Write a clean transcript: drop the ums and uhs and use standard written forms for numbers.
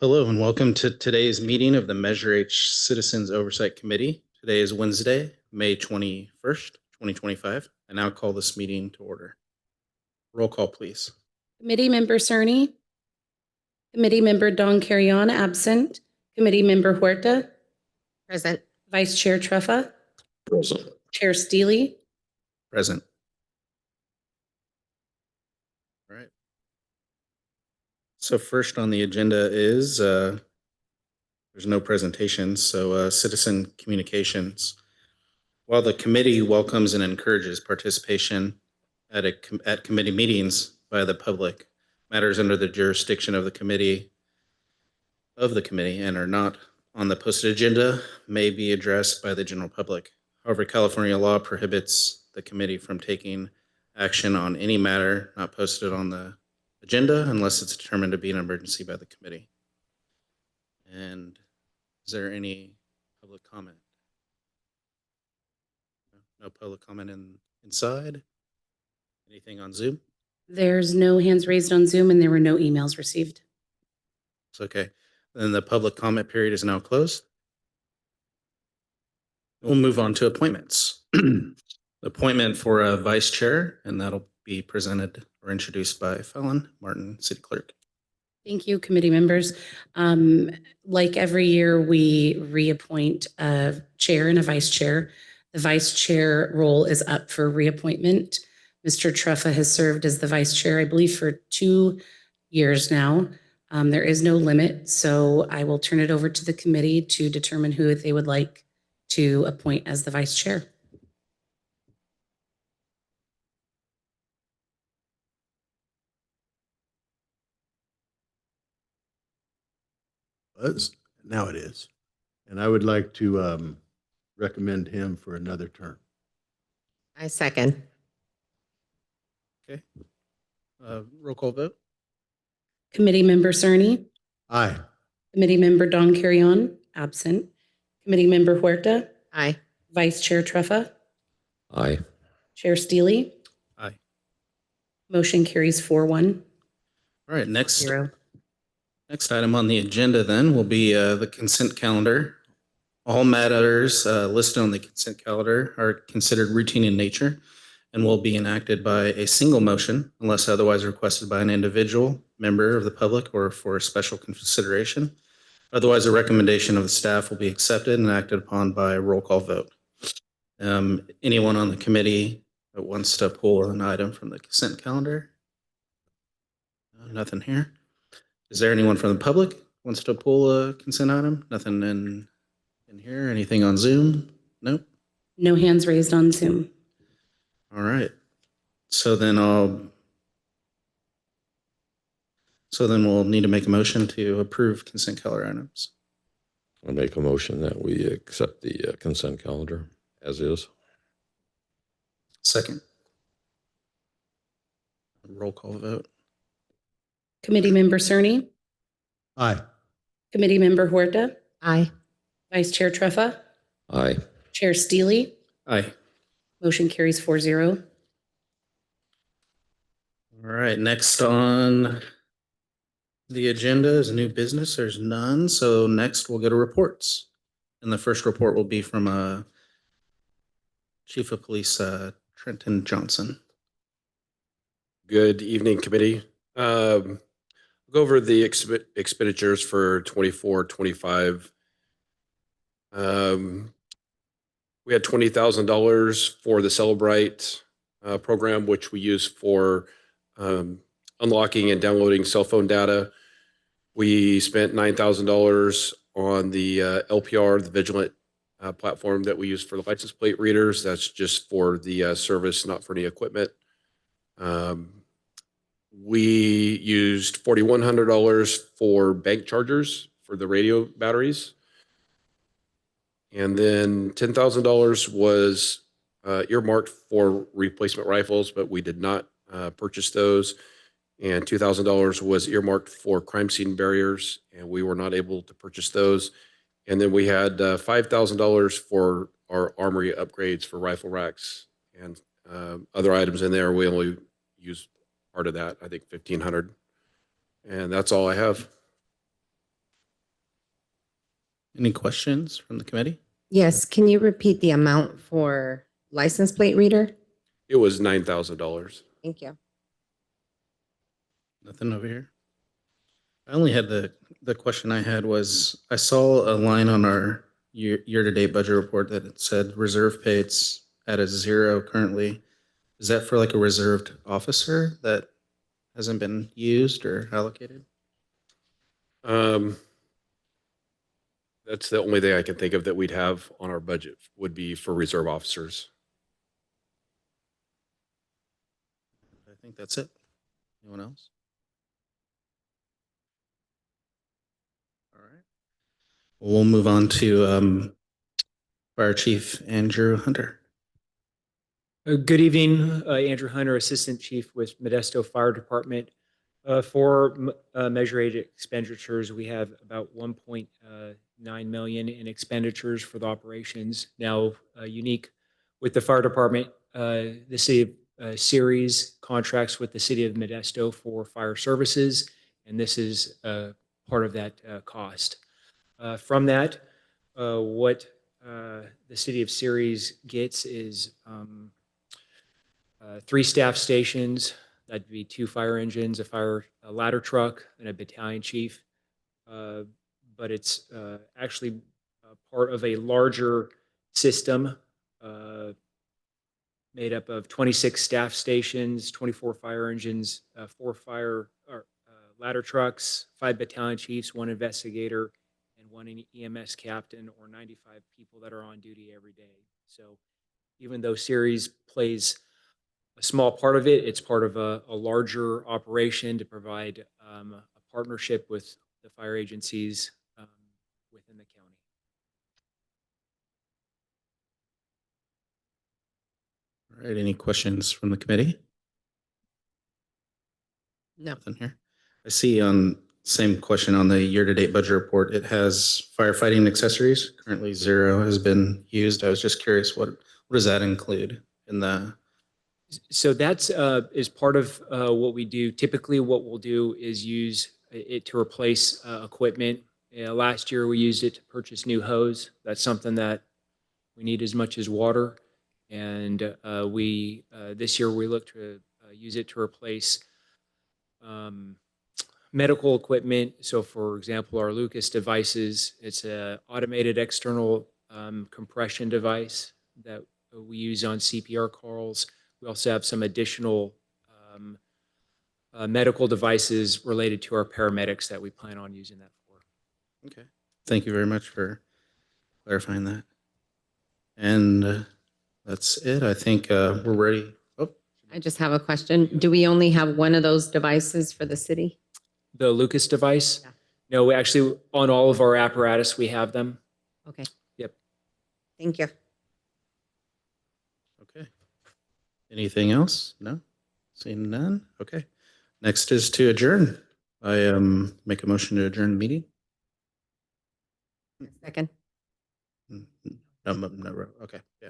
Hello and welcome to today's meeting of the Measure H Citizens Oversight Committee. Today is Wednesday, May 21st, 2025. I now call this meeting to order. Roll call, please. Committee Member Cerny. Committee Member Don Carrion, absent. Committee Member Huerta. Present. Vice Chair Treffa. Present. Chair Steely. Present. All right. So first on the agenda is there's no presentations, so citizen communications. While the committee welcomes and encourages participation at committee meetings by the public, matters under the jurisdiction of the committee and are not on the posted agenda may be addressed by the general public. However, California law prohibits the committee from taking action on any matter not posted on the agenda unless it's determined to be an emergency by the committee. And is there any public comment? No public comment inside? Anything on Zoom? There's no hands raised on Zoom and there were no emails received. It's okay. Then the public comment period is now closed. We'll move on to appointments. Appointment for a vice chair, and that'll be presented or introduced by Fallon Martin, City Clerk. Thank you, committee members. Like every year, we reappoint a chair and a vice chair. The vice chair role is up for reappointment. Mr. Treffa has served as the vice chair, I believe, for 2 years now. There is no limit, so I will turn it over to the committee to determine who they would like to appoint as the vice chair. Now it is. And I would like to recommend him for another term. I second. Okay. Roll call vote. Committee Member Cerny. Aye. Committee Member Don Carrion, absent. Committee Member Huerta. Aye. Vice Chair Treffa. Aye. Chair Steely. Aye. Motion carries 4-1. All right, next 0. Next item on the agenda then will be the consent calendar. All matters listed on the consent calendar are considered routine in nature and will be enacted by a single motion unless otherwise requested by an individual member of the public or for a special consideration. Otherwise, a recommendation of the staff will be accepted and acted upon by a roll call vote. Anyone on the committee that wants to pull an item from the consent calendar? Nothing here. Is there anyone from the public who wants to pull a consent item? Nothing in here. Anything on Zoom? Nope. No hands raised on Zoom. All right. So then we'll need to make a motion to approve consent calendar items. I make a motion that we accept the consent calendar as is. Second. Roll call vote. Committee Member Cerny. Aye. Committee Member Huerta. Aye. Vice Chair Treffa. Aye. Chair Steely. Aye. Motion carries 4-0. All right. Next on the agenda is new business. There's none. So next we'll go to reports. And the first report will be from Chief of Police Trenton Johnson. Good evening, committee. Go over the expenditures for 24-25. We had $20,000 for the Celebrate program, which we use for unlocking and downloading cell phone data. We spent $9,000 on the LPR, the Vigilant platform that we use for the license plate readers. That's just for the service, not for any equipment. We used $4,100 for bank chargers for the radio batteries. And then $10,000 was earmarked for replacement rifles, but we did not purchase those. And $2,000 was earmarked for crime scene barriers, and we were not able to purchase those. And then we had $5,000 for our armory upgrades for rifle racks and other items in there. We only used part of that, I think $1,500. And that's all I have. Any questions from the committee? Yes, can you repeat the amount for license plate reader? It was $9,000. Thank you. Nothing over here. I only had the question I had was, I saw a line on our year-to-date budget report that it said reserve paid's at a 0 currently. Is that for like a reserved officer that hasn't been used or allocated? That's the only thing I can think of that we'd have on our budget would be for reserve officers. I think that's it. Anyone else? All right. We'll move on to Fire Chief Andrew Hunter. Good evening, Andrew Hunter, Assistant Chief with Modesto Fire Department. For Measure A expenditures, we have about 1.9 million in expenditures for the operations. Now, unique with the fire department, the city of Ceres contracts with the city of Modesto for fire services, and this is part of that cost. From that, what the city of Ceres gets is 3 staff stations. That'd be 2 fire engines, a ladder truck, and a battalion chief. But it's actually part of a larger system made up of 26 staff stations, 24 fire engines, 4 ladder trucks, 5 battalion chiefs, 1 investigator, and 1 EMS captain, or 95 people that are on duty every day. So even though Ceres plays a small part of it, it's part of a larger operation to provide a partnership with the fire agencies within the county. All right. Any questions from the committee? No. Nothing here. I see on same question on the year-to-date budget report. It has firefighting accessories. Currently 0 has been used. I was just curious, what does that include in the? So that's is part of what we do. Typically, what we'll do is use it to replace equipment. Last year, we used it to purchase new hose. That's something that we need as much as water. And we this year we look to use it to replace medical equipment. So, for example, our Lucas devices. It's an automated external compression device that we use on CPR calls. We also have some additional medical devices related to our paramedics that we plan on using that for. Okay. Thank you very much for clarifying that. And that's it. I think we're ready. Oh, I just have a question. Do we only have one of those devices for the city? The Lucas device? Yeah. No, we actually, on all of our apparatus, we have them. Okay. Yep. Thank you. okay. Anything else? No? Seeing none? Okay. Next is to adjourn. I make a motion to adjourn the meeting. Second. No, okay. Yeah.